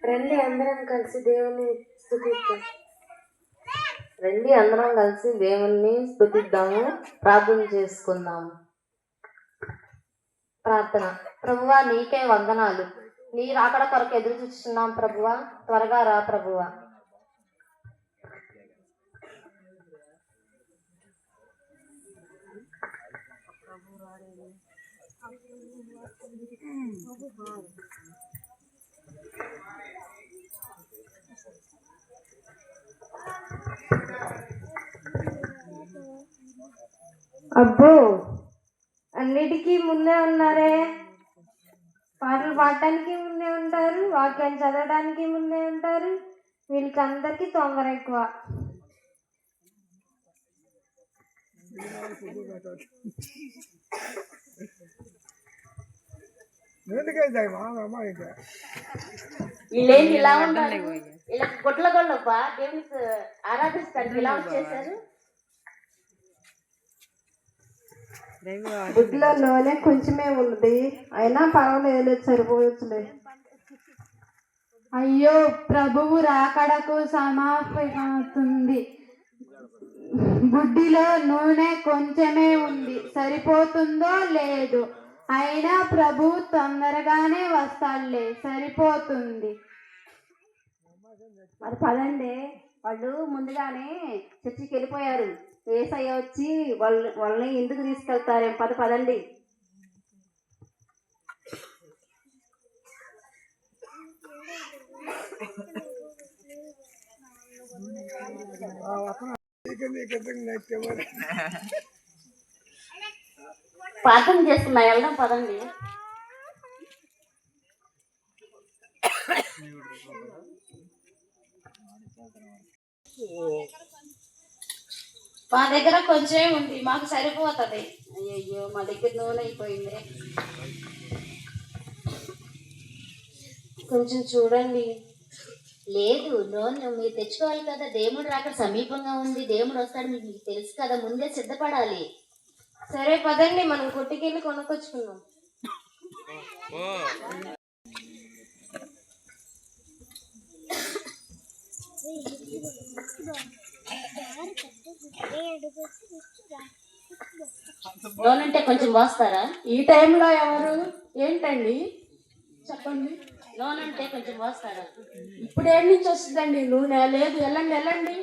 రండి అందరం కలిసి దేవుని స్తుతిద్దాం. రండి అందరం కలిసి దేవుణ్ణి స్తుతిద్దాము, ప్రార్థన చేసుకుందాము. ప్రార్థన. ప్రభువా నీకే వందనాలు. నీ రాకడ కొరకు ఎదురు చూస్తున్నాం ప్రభువా, త్వరగా రా ప్రభువా. అబ్బో, అన్నిటికీ ముందే ఉన్నారే. పాటలు పాడటానికి ముందే ఉంటారు, వాక్యాన్ని చదవడానికి ముందే ఉంటారు. వీళ్ళకి అందరికీ తొందర ఎక్కువ. వీళ్ళేంటి ఇలా ఉంటారు? వీళ్ళకి గుట్ల గొల్లబ్బా దేవునికి ఆరాధిస్తారు, ఇలా వచ్చేసారు. బుద్ధిలో నూనె కొంచెమే ఉంది, అయినా పర్వాలేదు, సరిపోవచ్చులే. అయ్యో, ప్రభువు రాకడకు సమాప్తమవుతుంది. బుడ్డిలో నూనె కొంచెమే ఉంది, సరిపోతుందో లేదు. అయినా ప్రభు తొందరగానే వస్తాడులే, సరిపోతుంది. మరి పదండి, వాళ్ళు ముందుగానే చర్చికి వెళ్ళిపోయారు. యేసయ్య వచ్చి వాళ్ళని ఎందుకు తీసుకెళ్తారేం? పదండి. ప్రార్థన చేస్తున్నా, వెళ్దాం పదండి. మా దగ్గర కొంచెం ఉంది, మాకు సరిపోతుంది. అయ్యయ్యో, మా దగ్గర నూనె అయిపోయింది. కొంచెం చూడండి. లేదు, నూనె మీరు తెచ్చుకోవాలి కదా. దేవుడు రాక సమీపంగా ఉంది, దేవుడు వస్తాడు, మీకు తెలుసు కదా, ముందే సిద్ధపడాలి. సరే పదండి, మనం కొట్టుకెళ్ళి కొనుక్కొచ్చుకుందాం. నూనె అంటే కొంచెం పోస్తారా? ఈ టైంలో ఎవరు ఏంటండి చెప్పండి. నూనె అంటే కొంచెం పోస్తారా? ఇప్పుడు ఏడు నుంచి వస్తుందండి నూనె? లేదు, వెళ్ళండి.